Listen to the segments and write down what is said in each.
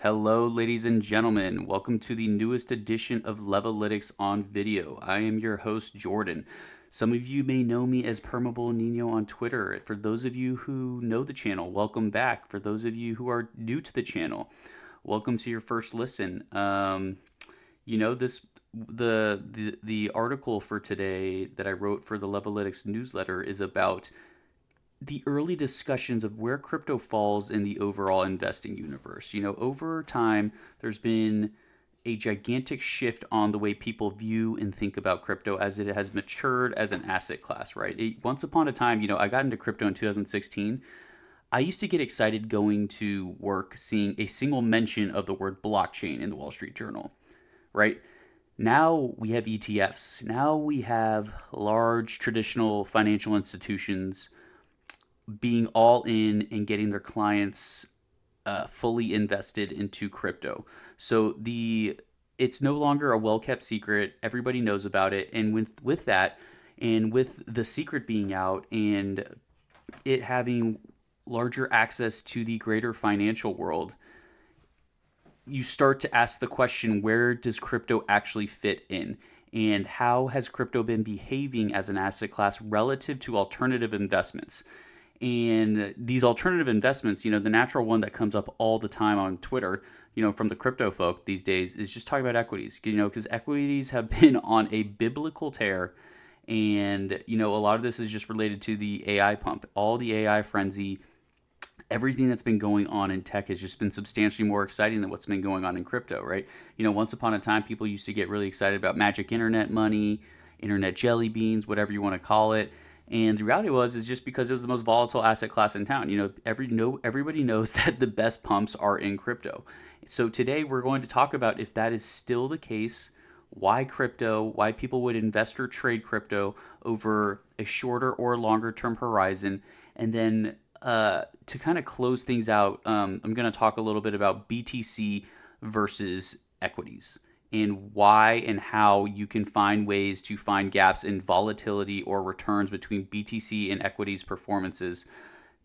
Hello, ladies and gentlemen. Welcome to the newest edition of Levalytics on video. I am your host, Jordan. Some of you may know me as Permable Nino on Twitter. For those of you who know the channel, welcome back. For those of you who are new to the channel, welcome to your first listen. This the article for today that I wrote for the Levalytics newsletter is about the early discussions of where crypto falls in the overall investing universe. Over time, there's been a gigantic shift on the way people view and think about crypto as it has matured as an asset class, right? Once upon a time, I got into crypto in 2016. I used to get excited going to work seeing a single mention of the word blockchain in the Wall Street Journal, right? Now we have ETFs. Now we have large traditional financial institutions being all in and getting their clients fully invested into crypto. So it's no longer a well kept secret. Everybody knows about it, and with that, and with the secret being out, and it having larger access to the greater financial world, you start to ask the question: where does crypto actually fit in? And how has crypto been behaving as an asset class relative to alternative investments? And these alternative investments, the natural one that comes up all the time on Twitter, from the crypto folk these days is just talking about equities, because equities have been on a biblical tear. And, a lot of this is just related to the AI pump, all the AI frenzy. Everything that's been going on in tech has just been substantially more exciting than what's been going on in crypto, right? Once upon a time, people used to get really excited about magic internet money, internet jelly beans, whatever you want to call it. And the reality is just because it was the most volatile asset class in town. Everybody knows that the best pumps are in crypto. So today we're going to talk about if that is still the case, why crypto, why people would invest or trade crypto over a shorter or longer term horizon, and then to kind of close things out, I'm going to talk a little bit about BTC versus equities and why and how you can find ways to find gaps in volatility or returns between BTC and equities performances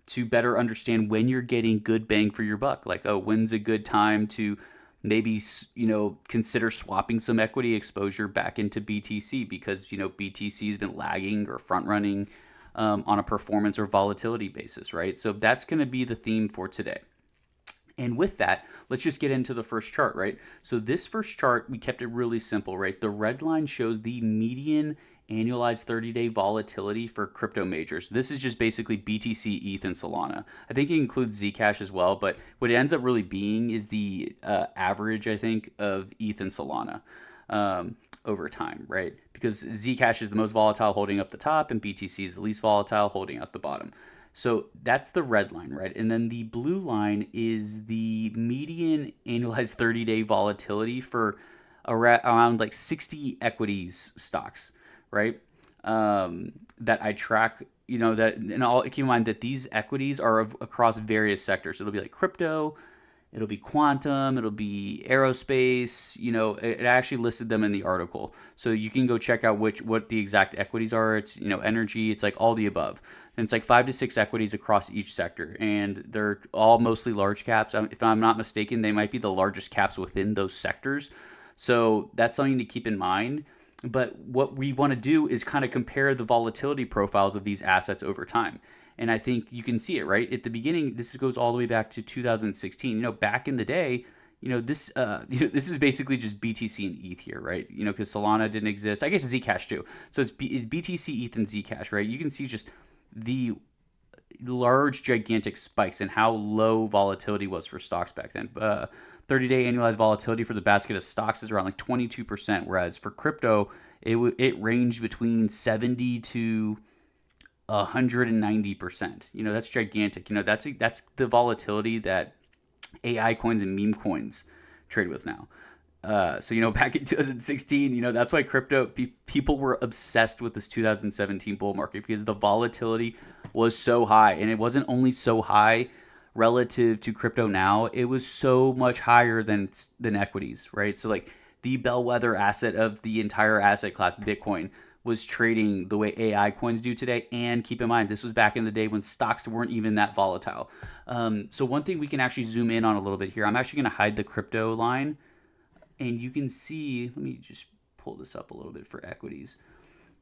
to better understand when you're getting good bang for your buck. Like, when's a good time to maybe, consider swapping some equity exposure back into BTC because, BTC has been lagging or front running on a performance or volatility basis, right? So that's going to be the theme for today. And with that, let's just get into the first chart, right? So this first chart, we kept it really simple, right? The red line shows the median annualized 30-day volatility for crypto majors. This is just basically BTC, ETH, and Solana. I think it includes Zcash as well, but what it ends up really being is the average, I think, of ETH and Solana over time, right? Because Zcash is the most volatile holding up the top, and BTC is the least volatile holding up the bottom. So that's the red line, right? And then the blue line is the median annualized 30-day volatility for around like 60 equities stocks, right? That I track, and I'll keep in mind that these equities are across various sectors. It'll be like crypto, it'll be quantum, it'll be aerospace. It actually listed them in the article, so you can go check out what the exact equities are. It's energy, it's like all the above, and it's like 5 to 6 equities across each sector, and they're all mostly large caps. If I'm not mistaken, they might be the largest caps within those sectors, so that's something to keep in mind. But what we want to do is kind of compare the volatility profiles of these assets over time. And I think you can see it, right? At the beginning, this goes all the way back to 2016. Back in the day, this is basically just BTC and ETH here, right? Because Solana didn't exist. I guess Zcash too. So it's BTC, ETH, and Zcash, right? You can see just the large, gigantic spikes and how low volatility was for stocks back then. 30-day annualized volatility for the basket of stocks is around like 22%, whereas for crypto, it ranged between 70 to 190%. That's gigantic. That's the volatility that AI coins and meme coins trade with now. So back in 2016, that's why people were obsessed with this 2017 bull market, because the volatility was so high, and it wasn't only so high relative to crypto now, it was so much higher than equities, right? So like the bellwether asset of the entire asset class, Bitcoin, was trading the way AI coins do today. And keep in mind, this was back in the day when stocks weren't even that volatile. So one thing we can actually zoom in on a little bit here. I'm actually going to hide the crypto line, and you can see. Let me just pull this up a little bit for equities.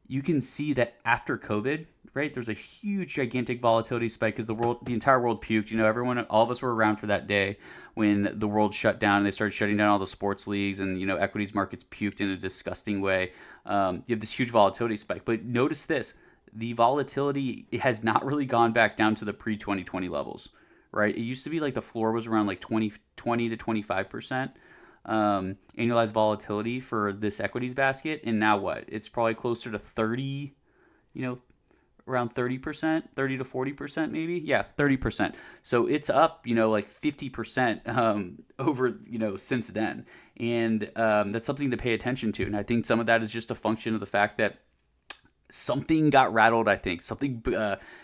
You can see that after COVID, right, there's a huge, gigantic volatility spike because the entire world puked. Everyone, all of us were around for that day when the world shut down and they started shutting down all the sports leagues, and equities markets puked in a disgusting way. You have this huge volatility spike, but notice this: the volatility has not really gone back down to the pre-2020 levels, right? It used to be like the floor was around like 20 to 25%. Annualized volatility for this equities basket, and now what? It's probably closer to 30, around 30%, 30 to 40% maybe. Yeah, 30%. So it's up, like 50% over, since then. And that's something to pay attention to. And I think some of that is just a function of the fact that something got rattled. I think something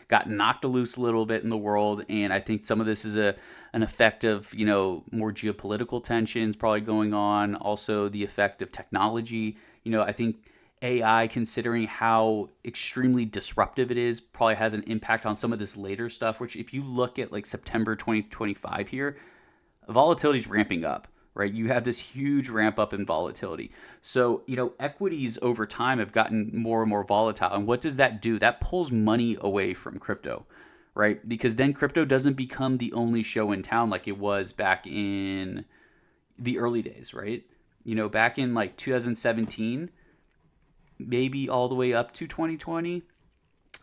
got knocked loose a little bit in the world, and I think some of this is an effect of more geopolitical tensions probably going on. Also, the effect of technology. I think AI, considering how extremely disruptive it is, probably has an impact on some of this later stuff. Which, if you look at like September 2025 here, volatility is ramping up. Right, you have this huge ramp up in volatility. So, equities over time have gotten more and more volatile. And what does that do? That pulls money away from crypto, right? Because then crypto doesn't become the only show in town like it was back in the early days, right? Back in like 2017, maybe all the way up to 2020,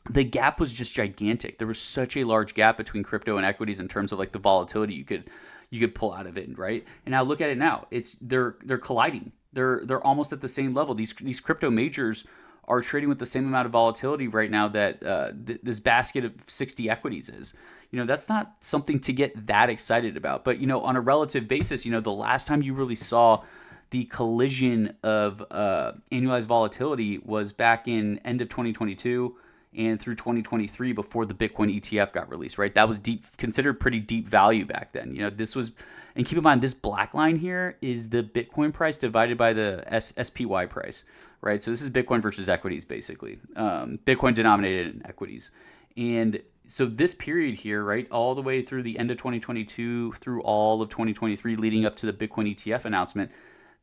the gap was just gigantic. There was such a large gap between crypto and equities in terms of like the volatility you could pull out of it, right? And now look at it now. They're colliding. They're almost at the same level. These crypto majors are trading with the same amount of volatility right now that this basket of 60 equities is. That's not something to get that excited about. But on a relative basis, the last time you really saw the collision of annualized volatility was back in end of 2022 and through 2023 before the Bitcoin ETF got released, right? That was considered pretty deep value back then. This was, and keep in mind, this black line here is the Bitcoin price divided by the SPY price, right? So this is Bitcoin versus equities, basically. Bitcoin denominated in equities. And so this period here, right, all the way through the end of 2022 through all of 2023 leading up to the Bitcoin ETF announcement,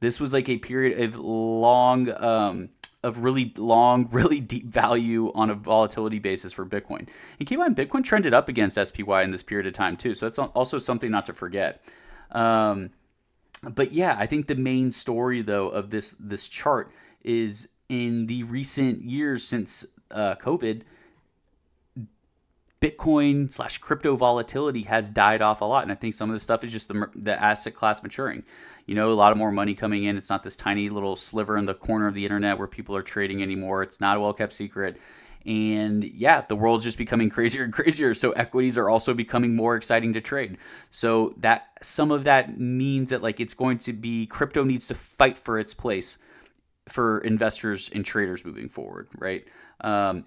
this was like a period of really long, really deep value on a volatility basis for Bitcoin. And keep in mind, Bitcoin trended up against SPY in this period of time too. So that's also something not to forget. But yeah, I think the main story though of this chart is in the recent years since COVID, Bitcoin / crypto volatility has died off a lot. And I think some of this stuff is just the asset class maturing. A lot of more money coming in. It's not this tiny little sliver in the corner of the internet where people are trading anymore. It's not a well-kept secret. And yeah, the world's just becoming crazier and crazier. So equities are also becoming more exciting to trade. So that some of that means that like it's going to be, crypto needs to fight for its place for investors and traders moving forward, right?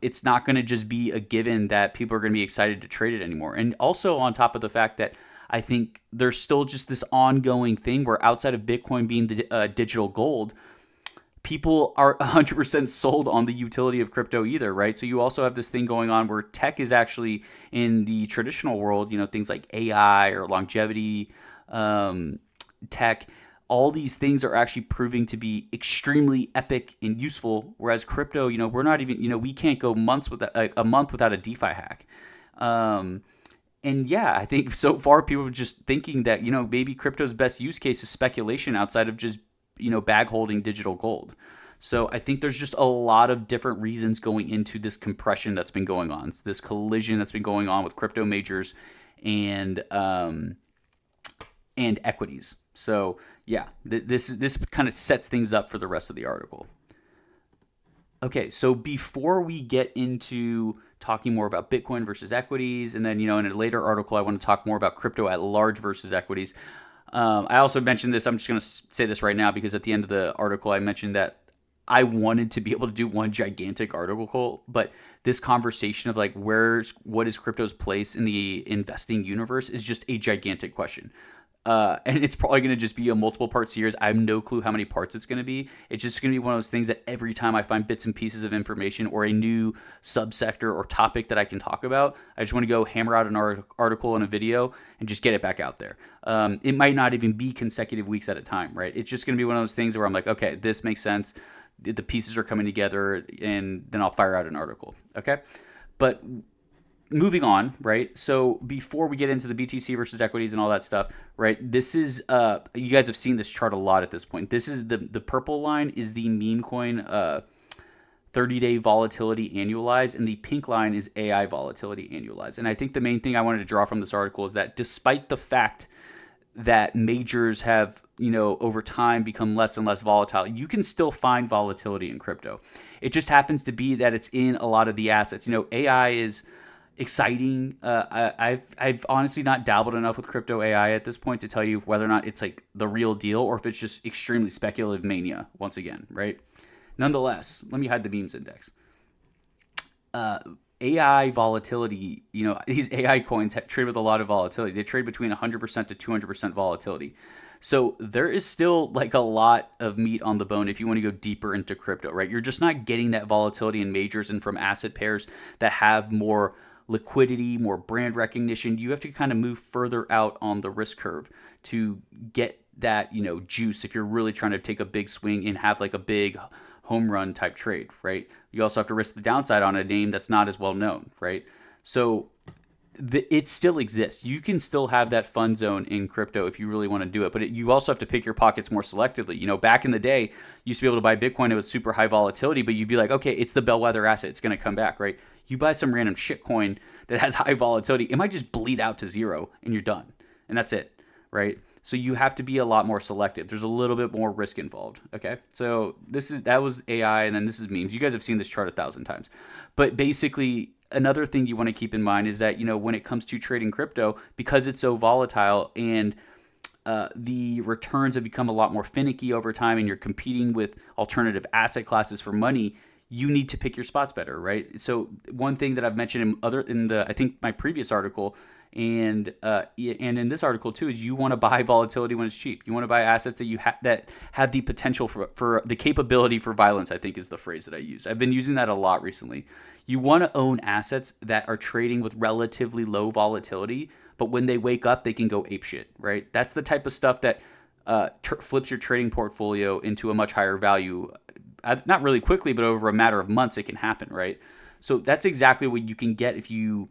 It's not going to just be a given that people are going to be excited to trade it anymore. And also on top of the fact that I think there's still just this ongoing thing where outside of Bitcoin being the digital gold, people are 100% sold on the utility of crypto either, right? So you also have this thing going on where tech is actually in the traditional world, things like AI or longevity tech. All these things are actually proving to be extremely epic and useful. Whereas crypto, we're not even, we can't go months without a month without a DeFi hack. And yeah, I think so far people are just thinking that, maybe crypto's best use case is speculation outside of just, bag holding digital gold. So I think there's just a lot of different reasons going into this compression that's been going on, this collision that's been going on with crypto majors and equities. So yeah, this kind of sets things up for the rest of the article. Okay, so before we get into talking more about Bitcoin versus equities, and then, in a later article, I want to talk more about crypto at large versus equities. I also mentioned this. I'm just going to say this right now because at the end of the article, I mentioned that I wanted to be able to do one gigantic article, but this conversation of like what is crypto's place in the investing universe is just a gigantic question. And it's probably going to just be a multiple part series. I have no clue how many parts it's going to be. It's just going to be one of those things that every time I find bits and pieces of information or a new subsector or topic that I can talk about, I just want to go hammer out an article and a video and just get it back out there. It might not even be consecutive weeks at a time, right? It's just going to be one of those things where I'm like, okay, this makes sense. The pieces are coming together, and then I'll fire out an article. Okay. But moving on, right? So before we get into the BTC versus equities and all that stuff, right? This is you guys have seen this chart a lot at this point. This is the purple line is the meme coin 30-day volatility annualized, and the pink line is AI volatility annualized. And I think the main thing I wanted to draw from this article is that despite the fact that majors have, over time become less and less volatile, you can still find volatility in crypto. It just happens to be that it's in a lot of the assets. AI is exciting. I've honestly not dabbled enough with crypto AI at this point to tell you whether or not it's like the real deal or if it's just extremely speculative mania once again, right? Nonetheless, let me hide the memes index. AI volatility, these AI coins trade with a lot of volatility. They trade between 100% to 200% volatility. So there is still like a lot of meat on the bone if you want to go deeper into crypto, right? You're just not getting that volatility in majors and from asset pairs that have more liquidity, more brand recognition. You have to kind of move further out on the risk curve to get that, juice if you're really trying to take a big swing and have like a big home run type trade, right? You also have to risk the downside on a name that's not as well known, right? So it still exists. You can still have that fun zone in crypto if you really want to do it, but you also have to pick your pockets more selectively. Back in the day, you used to be able to buy Bitcoin. It was super high volatility, but you'd be like, okay, it's the bellwether asset. It's going to come back, right? You buy some random shit coin that has high volatility, it might just bleed out to zero and you're done. And that's it, right? So you have to be a lot more selective. There's a little bit more risk involved. Okay. So that was AI, and then this is memes. You guys have seen this chart 1,000 times. But basically, another thing you want to keep in mind is that, when it comes to trading crypto, because it's so volatile and the returns have become a lot more finicky over time and you're competing with alternative asset classes for money, you need to pick your spots better, right? So one thing that I've mentioned I think my previous article and in this article too is you want to buy volatility when it's cheap. You want to buy assets that that have the potential for the capability for violence, I think is the phrase that I use. I've been using that a lot recently. You want to own assets that are trading with relatively low volatility, but when they wake up, they can go apeshit, right? That's the type of stuff that flips your trading portfolio into a much higher value. Not really quickly, but over a matter of months, it can happen, right? So that's exactly what you can get if you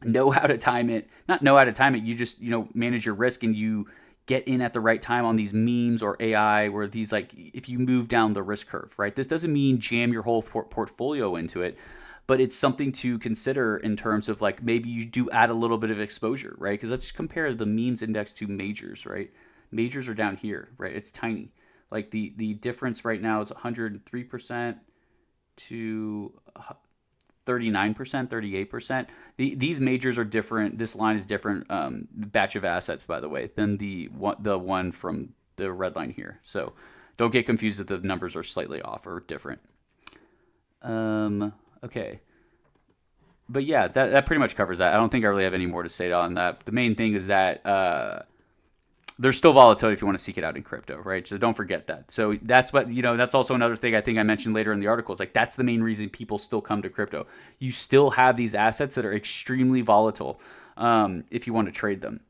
know how to time it. Not know how to time it, you just, manage your risk and you get in at the right time on these memes or AI, where these, like, if you move down the risk curve, right? This doesn't mean jam your whole portfolio into it, but it's something to consider in terms of like maybe you do add a little bit of exposure, right? Because let's compare the memes index to majors, right? Majors are down here, right? It's tiny. Like the difference right now is 103% to 39%, 38%. These majors are different. This line is different batch of assets, by the way, than the one from the red line here. So don't get confused that the numbers are slightly off or different. Okay. But yeah, that pretty much covers that. I don't think I really have any more to say on that. The main thing is that there's still volatility if you want to seek it out in crypto, right? So don't forget that. So that's what, that's also another thing I think I mentioned later in the article. Is like, that's the main reason people still come to crypto. You still have these assets that are extremely volatile if you want to trade them.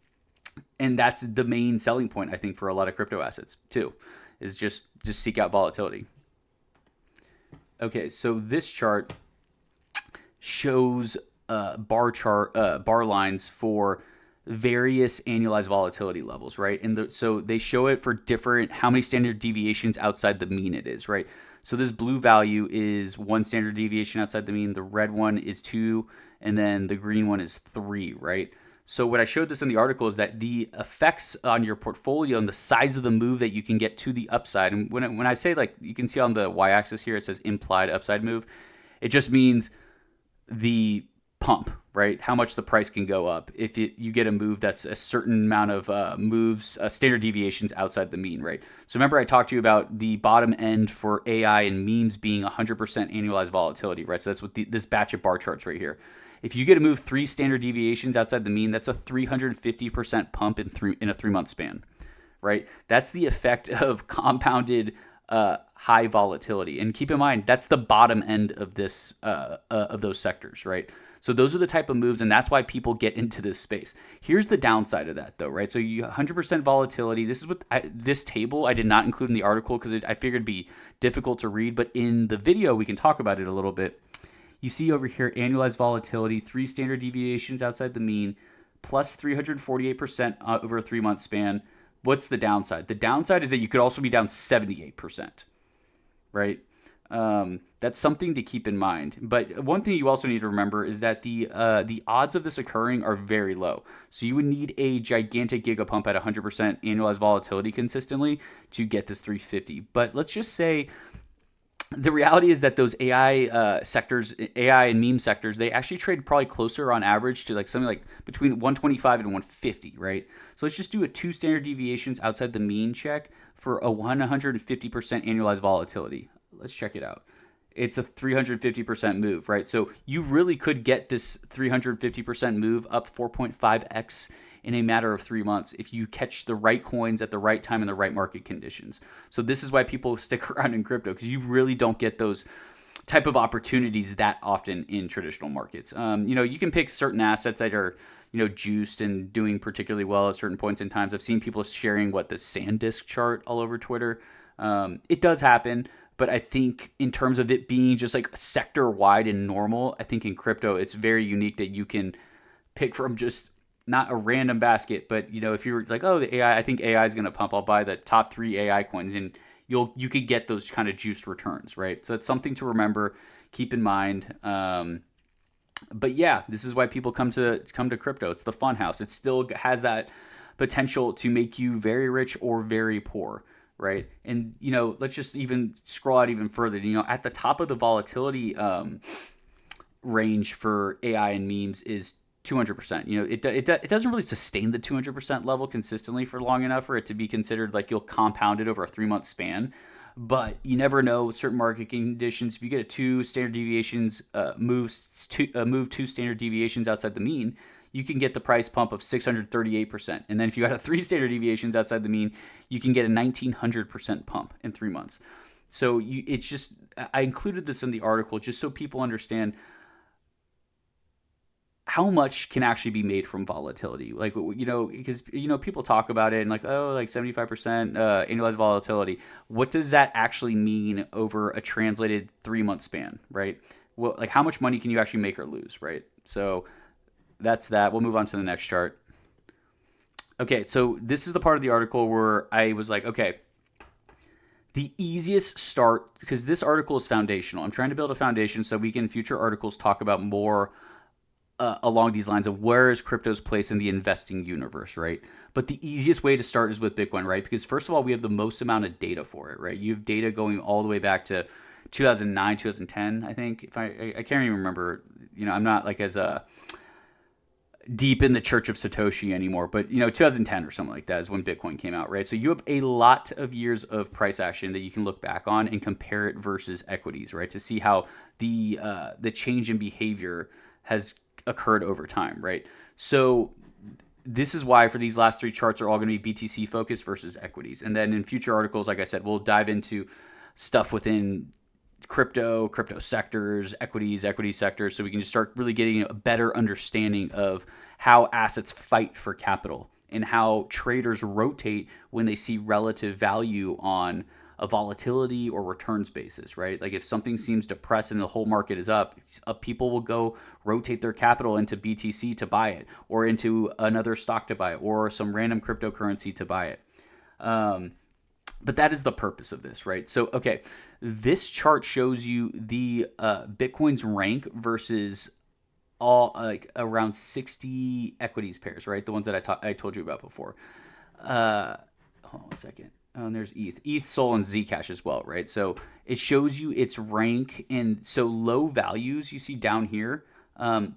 And that's the main selling point, I think, for a lot of crypto assets too, is just seek out volatility. Okay, so this chart shows bar lines for various annualized volatility levels, right? And so they show it for different, how many standard deviations outside the mean it is, right? So this blue value is 1 standard deviation outside the mean, the red one is 2, and then the green one is 3, right? So what I showed this in the article is that the effects on your portfolio and the size of the move that you can get to the upside, and when I say, like, you can see on the y-axis here, it says implied upside move, it just means the pump, right? How much the price can go up if you get a move that's a certain amount of moves, standard deviations outside the mean, right? So remember I talked to you about the bottom end for AI and memes being 100% annualized volatility, right? So that's what this batch of bar charts right here. If you get to move 3 standard deviations outside the mean, that's a 350% pump in a 3-month span, right? That's the effect of compounded high volatility. And keep in mind, that's the bottom end of this of those sectors, right? So those are the type of moves, and that's why people get into this space. Here's the downside of that, though, right? So you 100% volatility. This is what this table I did not include in the article because I figured it'd be difficult to read, but in the video we can talk about it a little bit. You see over here annualized volatility, 3 standard deviations outside the mean, plus 348% over a 3-month span. What's the downside? The downside is that you could also be down 78%, right? That's something to keep in mind. But one thing you also need to remember is that the odds of this occurring are very low. So you would need a gigantic gigapump at 100% annualized volatility consistently to get this 350. But let's just say the reality is that those AI sectors, AI and meme sectors, they actually trade probably closer on average to like something like between 125 and 150, right? So let's just do a 2 standard deviations outside the mean check for a 150% annualized volatility. Let's check it out. It's a 350% move, right? So you really could get this 350% move up 4.5x in a matter of 3 months if you catch the right coins at the right time in the right market conditions. So this is why people stick around in crypto, because you really don't get those type of opportunities that often in traditional markets. You can pick certain assets that are juiced and doing particularly well at certain points in times. I've seen people sharing the SanDisk chart all over Twitter. It does happen. But I think in terms of it being just like sector wide and normal, I think in crypto, it's very unique that you can pick from just not a random basket, but if you're like, oh, the AI, I think AI is going to pump, I'll buy the top 3 AI coins, and you could get those kind of juiced returns, right? So it's something to remember, keep in mind. But yeah, this is why people come to crypto. It's the fun house. It still has that potential to make you very rich or very poor. Right. And, let's just even scroll out even further. At the top of the volatility range for AI and memes is 200%. It doesn't really sustain the 200% level consistently for long enough for it to be considered like you'll compound it over a 3-month span. But you never know certain market conditions. If you get a 2 standard deviations move 2 standard deviations outside the mean, you can get the price pump of 638%. And then if you got a 3 standard deviations outside the mean, you can get a 1900% pump in 3 months. So it's just, I included this in the article just so people understand how much can actually be made from volatility. Because, people talk about it and like 75% annualized volatility. What does that actually mean over a translated 3-month span, right? Well, like how much money can you actually make or lose, right? So that's that. We'll move on to the next chart. Okay, so this is the part of the article where I was like, okay, the easiest start, because this article is foundational. I'm trying to build a foundation so we can in future articles talk about more along these lines of where is crypto's place in the investing universe, right? But the easiest way to start is with Bitcoin, right? Because first of all, we have the most amount of data for it, right? You have data going all the way back to 2009, 2010, I think. If I can't even remember. I'm not like as deep in the Church of Satoshi anymore, but 2010 or something like that is when Bitcoin came out, right? So you have a lot of years of price action that you can look back on and compare it versus equities, right? To see how the change in behavior has occurred over time, right? So this is why for these last 3 charts are all going to be BTC focused versus equities. And then in future articles, like I said, we'll dive into stuff within crypto sectors, equity sectors, so we can just start really getting a better understanding of how assets fight for capital and how traders rotate when they see relative value on a volatility or returns basis, right? Like if something seems depressed and the whole market is up, people will go rotate their capital into BTC to buy it, or into another stock to buy it, or some random cryptocurrency to buy it. But that is the purpose of this, right? So, okay, this chart shows you the Bitcoin's rank versus all around 60 equities pairs, right? The ones that I told you about before. Hold on one second. And there's ETH, Sol, and Zcash as well, right? So it shows you its rank, and so low values you see down here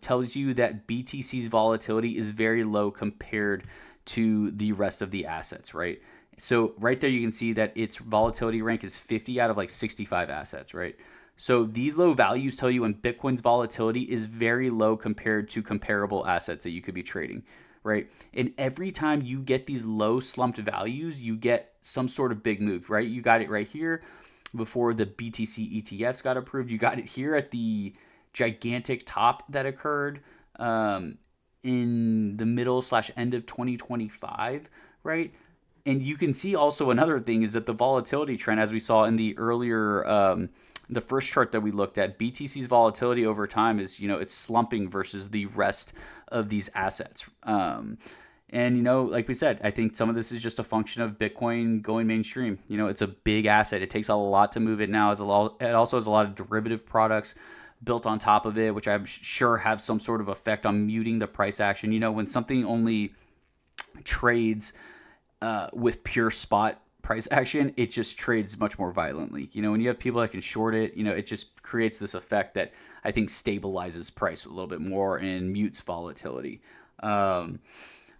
tells you that BTC's volatility is very low compared to the rest of the assets, right? So right there you can see that its volatility rank is 50 out of like 65 assets, right? So these low values tell you when Bitcoin's volatility is very low compared to comparable assets that you could be trading, right? And every time you get these low slumped values, you get some sort of big move, right? You got it right here before the BTC ETFs got approved. You got it here at the gigantic top that occurred in the middle / end of 2025, right? And you can see also another thing is that the volatility trend, as we saw in the earlier, the first chart that we looked at, BTC's volatility over time is, it's slumping versus the rest of these assets. And, like we said, I think some of this is just a function of Bitcoin going mainstream. It's a big asset. It takes a lot to move it now. It also has a lot of derivative products built on top of it, which I'm sure have some sort of effect on muting the price action. When something only trades with pure spot price action, it just trades much more violently. When you have people that can short it, it just creates this effect that I think stabilizes price a little bit more and mutes volatility.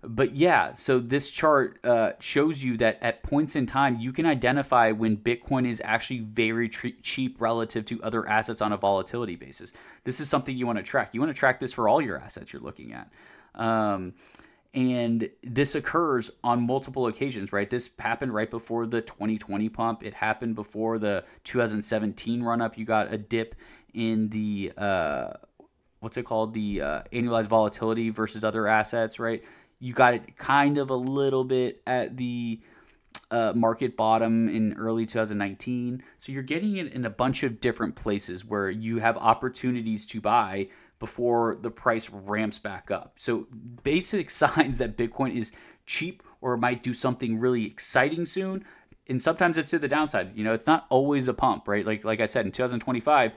But yeah, so this chart shows you that at points in time, you can identify when Bitcoin is actually very cheap relative to other assets on a volatility basis. This is something you want to track. You want to track this for all your assets you're looking at. And this occurs on multiple occasions, right? This happened right before the 2020 pump. It happened before the 2017 run-up. You got a dip in the, what's it called? The annualized volatility versus other assets, right? You got it kind of a little bit at the market bottom in early 2019. So you're getting it in a bunch of different places where you have opportunities to buy before the price ramps back up. So basic signs that Bitcoin is cheap or might do something really exciting soon. And sometimes it's to the downside. It's not always a pump, right? Like I said, in 2025,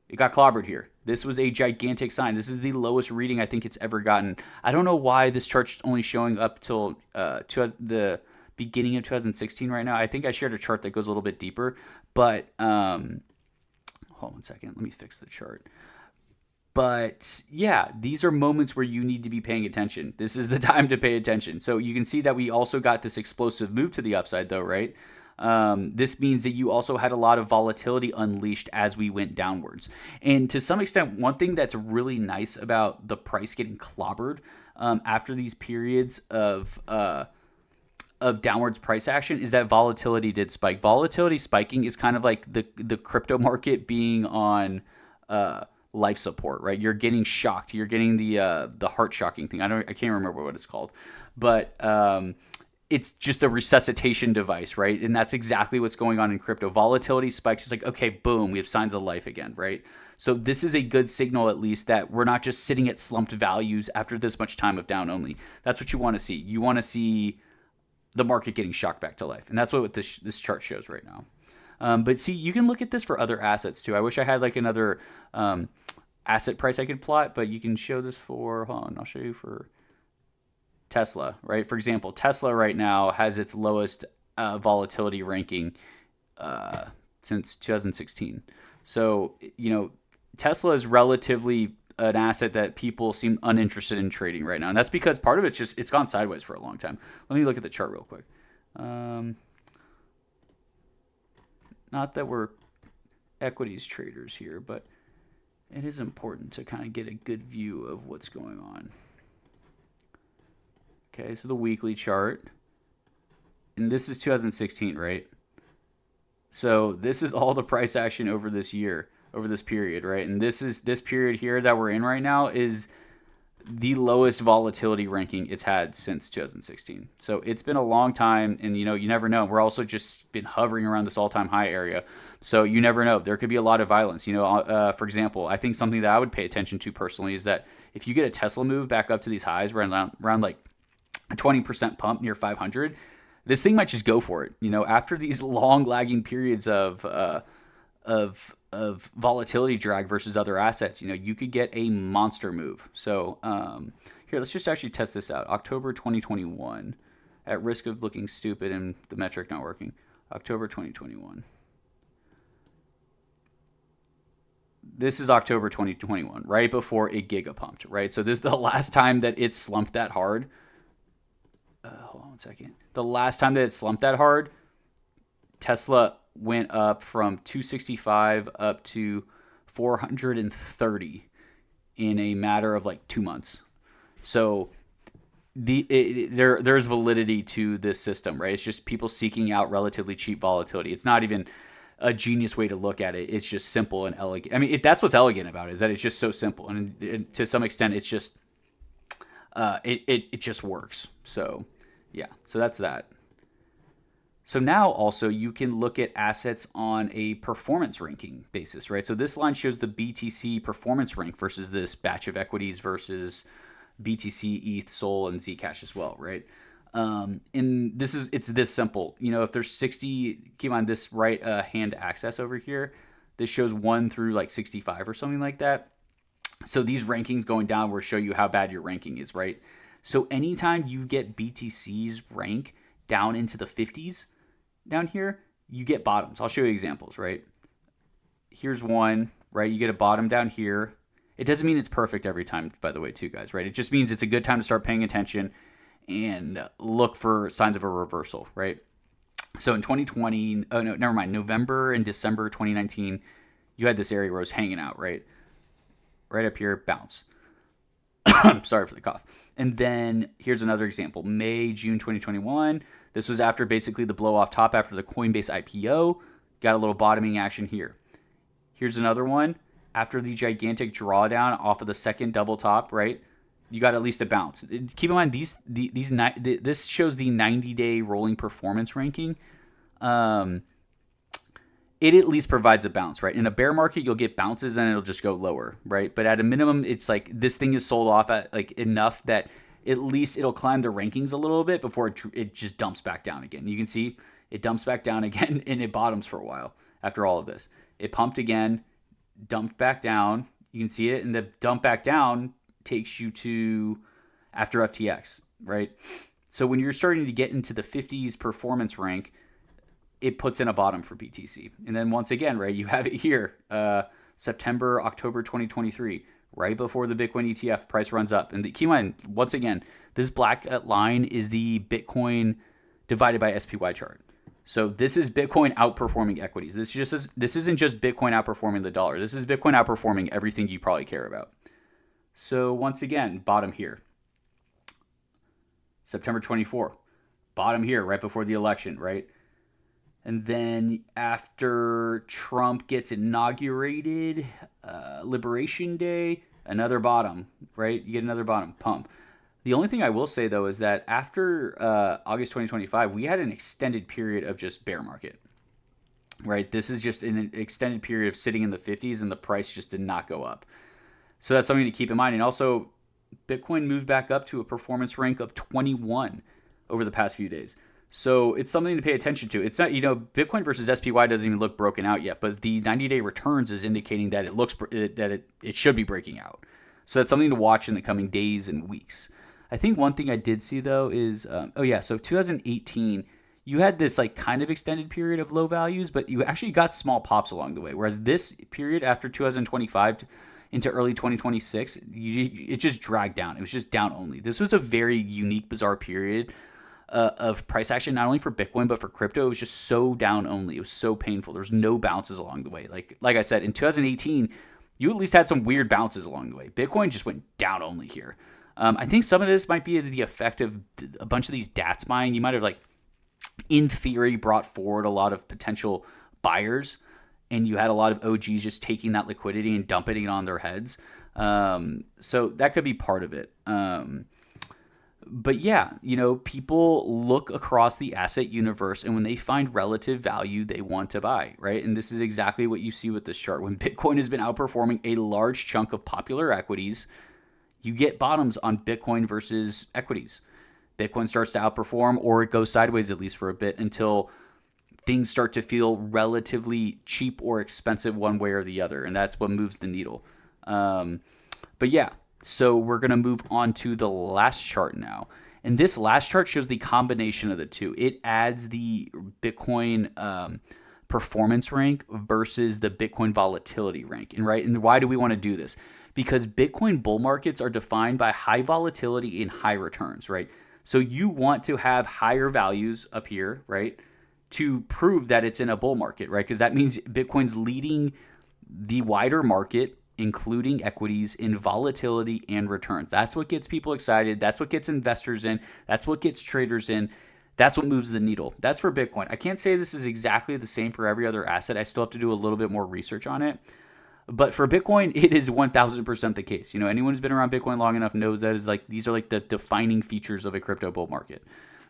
it got clobbered here. This was a gigantic sign. This is the lowest reading I think it's ever gotten. I don't know why this chart's only showing up till the beginning of 2016 right now. I think I shared a chart that goes a little bit deeper. But hold on 1 second. Let me fix the chart. But yeah, these are moments where you need to be paying attention. This is the time to pay attention. So you can see that we also got this explosive move to the upside though, right? This means that you also had a lot of volatility unleashed as we went downwards. And to some extent, one thing that's really nice about the price getting clobbered after these periods of downwards price action is that volatility did spike. Volatility spiking is kind of like the crypto market being on life support, right? You're getting shocked. You're getting the heart shocking thing. I can't remember what it's called, but it's just a resuscitation device, right? And that's exactly what's going on in crypto. Volatility spikes. It's like, okay, boom, we have signs of life again, right? So this is a good signal, at least, that we're not just sitting at slumped values after this much time of down only. That's what you want to see. You want to see the market getting shocked back to life. And that's what this chart shows right now. But see, you can look at this for other assets too. I wish I had like another asset price I could plot, but you can show this for, hold on, I'll show you for Tesla, right? For example, Tesla right now has its lowest volatility ranking since 2016. So, Tesla is relatively an asset that people seem uninterested in trading right now. And that's because part of it's gone sideways for a long time. Let me look at the chart real quick. Not that we're equities traders here, but it is important to kind of get a good view of what's going on. Okay, so the weekly chart. And this is 2016, right? So this is all the price action over this year, over this period, right? And this period here that we're in right now is the lowest volatility ranking it's had since 2016. So it's been a long time, and you never know. We're also just been hovering around this all-time high area. So you never know. There could be a lot of violence. For example, I think something that I would pay attention to personally is that if you get a Tesla move back up to these highs around like a 20% pump near 500, this thing might just go for it. After these long lagging periods of volatility drag versus other assets, you could get a monster move. So here, let's just actually test this out. October 2021, at risk of looking stupid and the metric not working. October 2021. This is October 2021, right before it gigapumped, right? So this is the last time that it slumped that hard. Hold on 1 second. The last time that it slumped that hard, Tesla went up from 265 up to 430 in a matter of like 2 months. So there's validity to this system, right? It's just people seeking out relatively cheap volatility. It's not even a genius way to look at it. It's just simple and elegant. I mean, that's what's elegant about it, is that it's just so simple, and to some extent, it's just it just works. So yeah, so that's that. So now also you can look at assets on a performance ranking basis, right? So this line shows the BTC performance rank versus this batch of equities versus BTC, ETH, Sol, and Zcash as well, right? And it's this simple. If there's 60, keep on this right hand access over here. This shows 1 through like 65 or something like that. So these rankings going down will show you how bad your ranking is, right? So anytime you get BTC's rank down into the 50s down here, you get bottoms. I'll show you examples, right? Here's one, right? You get a bottom down here. It doesn't mean it's perfect every time, by the way, too, guys, right? It just means it's a good time to start paying attention and look for signs of a reversal, right? So in 2020, oh no, never mind, November and December 2019, you had this area where it was hanging out, right? Right up here, bounce. Sorry for the cough. And then here's another example. May, June 2021. This was after basically the blow off top after the Coinbase IPO. Got a little bottoming action here. Here's another one. After the gigantic drawdown off of the second double top, right? You got at least a bounce. Keep in mind, this shows the 90-day rolling performance ranking. It at least provides a bounce, right? In a bear market, you'll get bounces, then it'll just go lower, right? But at a minimum, it's like this thing is sold off at like enough that at least it'll climb the rankings a little bit before it just dumps back down again. You can see it dumps back down again, and it bottoms for a while after all of this. It pumped again, dumped back down. You can see it, and the dump back down takes you to after FTX, right? So when you're starting to get into the 50s performance rank, it puts in a bottom for BTC. And then once again, right, you have it here, September, October 2023, right before the Bitcoin ETF price runs up. And keep in mind, once again, this black line is the Bitcoin divided by SPY chart. So this is Bitcoin outperforming equities. This isn't just Bitcoin outperforming the dollar. This is Bitcoin outperforming everything you probably care about. So once again, bottom here. September 24, bottom here right before the election, right? And then after Trump gets inaugurated, Liberation Day, another bottom, right? You get another bottom pump. The only thing I will say, though, is that after August 2025, we had an extended period of just bear market, right? This is just an extended period of sitting in the 50s, and the price just did not go up. So that's something to keep in mind. And also, Bitcoin moved back up to a performance rank of 21 over the past few days. So it's something to pay attention to. It's not, Bitcoin versus SPY doesn't even look broken out yet, but the 90-day returns is indicating that it should be breaking out. So that's something to watch in the coming days and weeks. I think one thing I did see though is, so 2018, you had this like kind of extended period of low values, but you actually got small pops along the way. Whereas this period after 2025 into early 2026, it just dragged down. It was just down only. This was a very unique, bizarre period of price action, not only for Bitcoin, but for crypto. It was just so down only. It was so painful. There's no bounces along the way. Like I said, in 2018, you at least had some weird bounces along the way. Bitcoin just went down only here. I think some of this might be the effect of a bunch of these DATs buying. You might have, in theory, brought forward a lot of potential buyers, and you had a lot of OGs just taking that liquidity and dumping it on their heads. So that could be part of it. But yeah, people look across the asset universe, and when they find relative value, they want to buy, right? And this is exactly what you see with this chart. When Bitcoin has been outperforming a large chunk of popular equities, you get bottoms on Bitcoin versus equities. Bitcoin starts to outperform, or it goes sideways at least for a bit until things start to feel relatively cheap or expensive one way or the other, and that's what moves the needle. But yeah. So we're going to move on to the last chart now. And this last chart shows the combination of the two. It adds the Bitcoin performance rank versus the Bitcoin volatility rank. And why do we want to do this? Because Bitcoin bull markets are defined by high volatility and high returns, right? So you want to have higher values up here, right? to prove that it's in a bull market, right? Because that means Bitcoin's leading the wider market, including equities, in volatility and returns. That's what gets people excited. That's what gets investors in. That's what gets traders in. That's what moves the needle. That's for Bitcoin. I can't say this is exactly the same for every other asset. I still have to do a little bit more research on it. But for Bitcoin, it is 1000% the case. Anyone who's been around Bitcoin long enough knows that is like these are like the defining features of a crypto bull market.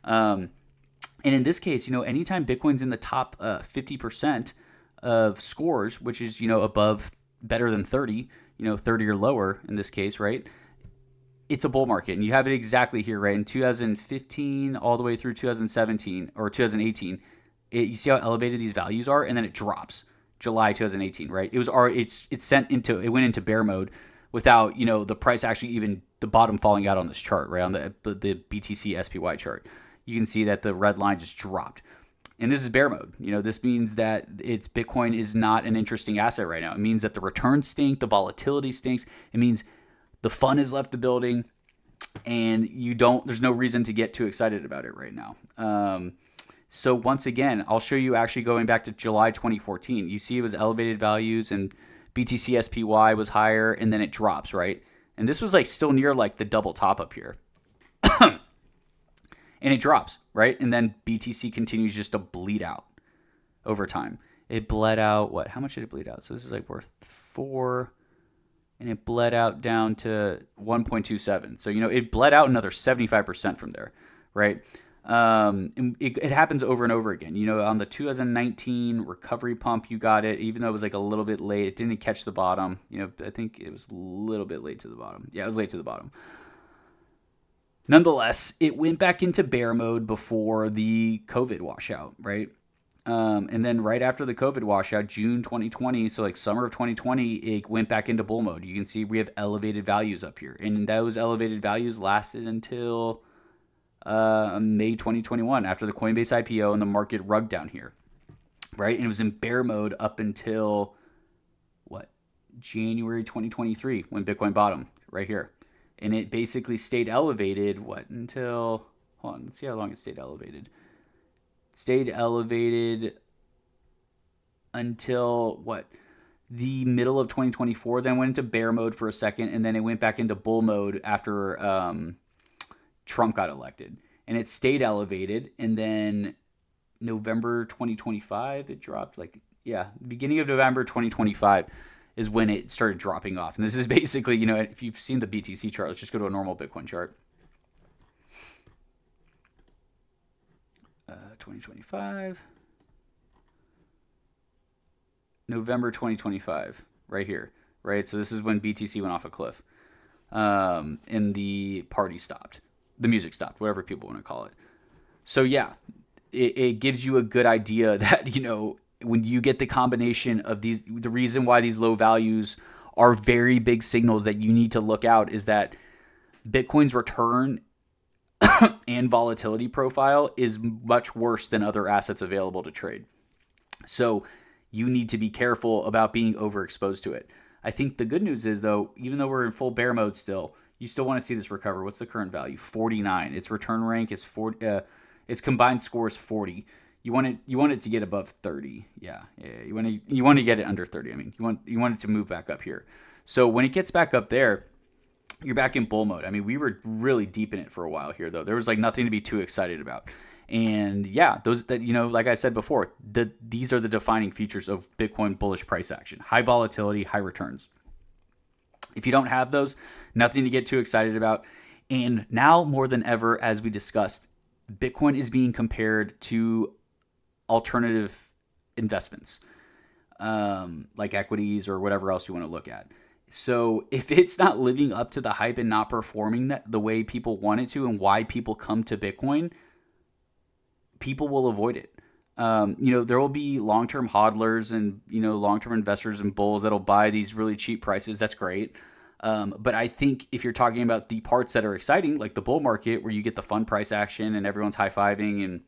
And in this case, anytime Bitcoin's in the top 50% of scores, which is above better than 30, 30 or lower in this case, right? It's a bull market, and you have it exactly here, right? In 2015 all the way through 2017 or 2018, you see how elevated these values are, and then it drops. July 2018, right? It was already it went into bear mode without the price actually even the bottom falling out on this chart, right, on the BTC SPY chart. You can see that the red line just dropped, and this is bear mode. This means that Bitcoin is not an interesting asset right now. It means that the returns stink, the volatility stinks. It means the fun has left the building, and there's no reason to get too excited about it right now. So once again, I'll show you actually going back to July 2014. You see it was elevated values, and BTC SPY was higher, and then it drops, right? And this was like still near like the double top up here. And it drops, right? And then BTC continues just to bleed out over time. It bled out, what? How much did it bleed out? So this is like worth 4, and it bled out down to 1.27. So, it bled out another 75% from there, right? And it happens over and over again. On the 2019 recovery pump, you got it, even though it was like a little bit late. It didn't catch the bottom. I think it was a little bit late to the bottom. Yeah, it was late to the bottom. Nonetheless, it went back into bear mode before the COVID washout, right? And then right after the COVID washout, June 2020, so like summer of 2020, it went back into bull mode. You can see we have elevated values up here. And those elevated values lasted until May 2021 after the Coinbase IPO and the market rugged down here, right? And it was in bear mode up until January 2023 when Bitcoin bottomed right here. And it basically stayed elevated until, hold on, let's see how long it stayed elevated. Stayed elevated until the middle of 2024, then went into bear mode for a second, and then it went back into bull mode after Trump got elected. And it stayed elevated, and then November 2025, it dropped beginning of November 2025 is when it started dropping off. And this is basically, if you've seen the BTC chart, let's just go to a normal Bitcoin chart. 2025, November 2025, right here, right? So this is when BTC went off a cliff, and the party stopped, the music stopped, whatever people want to call it. So yeah, it gives you a good idea that, when you get the combination of these, the reason why these low values are very big signals that you need to look out is that Bitcoin's return and volatility profile is much worse than other assets available to trade. So you need to be careful about being overexposed to it. I think the good news is, though, even though we're in full bear mode still, you still want to see this recover. What's the current value? 49. Its return rank is 40. Its combined score is 40. You want it to get above 30. Yeah. You want to get it under 30. I mean, you want it to move back up here. So when it gets back up there, you're back in bull mode. I mean, we were really deep in it for a while here, though. There was nothing to be too excited about. And yeah, those that, like I said before, these are the defining features of Bitcoin bullish price action: high volatility, high returns. If you don't have those, nothing to get too excited about. And now more than ever, as we discussed, Bitcoin is being compared to alternative investments, like equities or whatever else you want to look at. So if it's not living up to the hype and not performing the way people want it to, and why people come to Bitcoin, people will avoid it. There will be long-term hodlers and, long-term investors and bulls that'll buy these really cheap prices. That's great. But I think if you're talking about the parts that are exciting, like the bull market, where you get the fun price action and everyone's high-fiving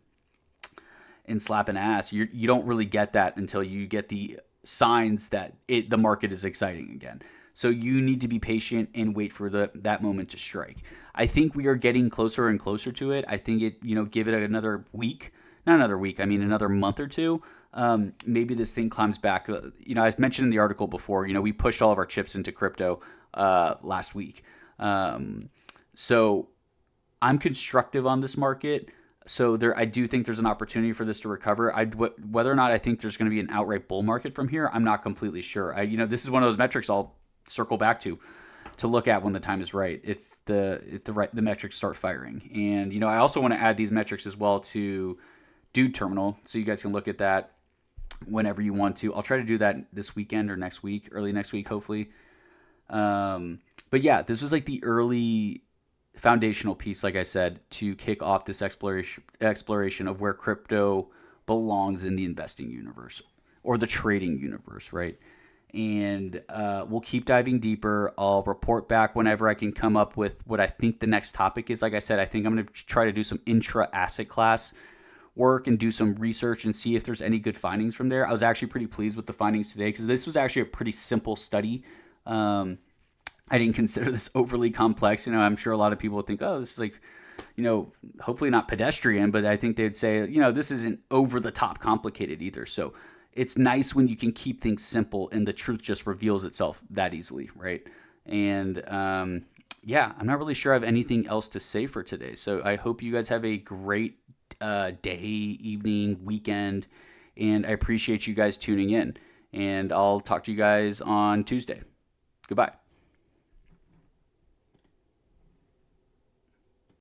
and slapping ass, you don't really get that until you get the signs that the market is exciting again. So you need to be patient and wait for that moment to strike. I think we are getting closer and closer to it. I think give it another week, not another week, I mean another month or two, maybe this thing climbs back. I mentioned in the article before, we pushed all of our chips into crypto last week. So I'm constructive on this market. So I do think there's an opportunity for this to recover. Whether or not I think there's going to be an outright bull market from here, I'm not completely sure. This is one of those metrics I'll circle back to look at when the time is right. If the metrics start firing, and I also want to add these metrics as well to Dude Terminal, so you guys can look at that whenever you want to. I'll try to do that this weekend or next week, early next week, hopefully. But yeah, this was like the early foundational piece, like I said, to kick off this exploration of where crypto belongs in the investing universe or the trading universe, right? And we'll keep diving deeper. I'll report back whenever I can come up with what I think the next topic is. Like I said, I think I'm going to try to do some intra-asset class work and do some research and see if there's any good findings from there. I was actually pretty pleased with the findings today because this was actually a pretty simple study. I didn't consider this overly complex. I'm sure a lot of people would think, oh, this is like, hopefully not pedestrian, but I think they'd say, this isn't over the top complicated either. So it's nice when you can keep things simple and the truth just reveals itself that easily, right? And yeah, I'm not really sure I have anything else to say for today. So I hope you guys have a great day, evening, weekend, and I appreciate you guys tuning in. And I'll talk to you guys on Tuesday. Goodbye.